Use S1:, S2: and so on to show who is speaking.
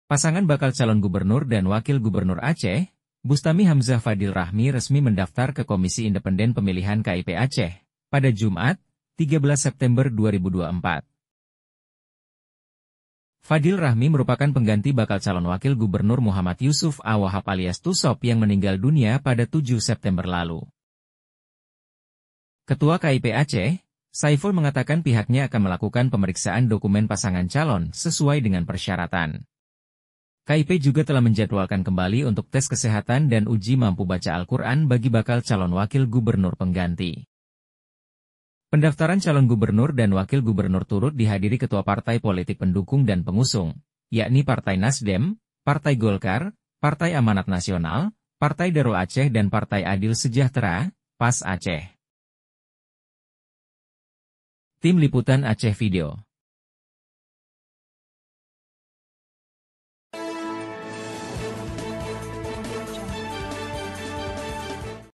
S1: Pasangan bakal calon gubernur dan wakil gubernur Aceh, Bustami Hamzah Fadil Rahmi resmi mendaftar ke Komisi Independen Pemilihan KIP Aceh pada Jumat, 13 September 2024. Fadil Rahmi merupakan pengganti bakal calon wakil gubernur Muhammad Yusuf Awahab alias Tusop yang meninggal dunia pada 7 September lalu. Ketua KIP Aceh, Saiful mengatakan pihaknya akan melakukan pemeriksaan dokumen pasangan calon sesuai dengan persyaratan. KIP juga telah menjadwalkan kembali untuk tes kesehatan dan uji mampu baca Al-Quran bagi bakal calon wakil gubernur pengganti. Pendaftaran calon gubernur dan wakil gubernur turut dihadiri ketua partai politik pendukung dan pengusung, yakni Partai Nasdem, Partai Golkar, Partai Amanat Nasional, Partai Darul Aceh dan Partai Adil Sejahtera, PAS Aceh. Tim Liputan Aceh Video.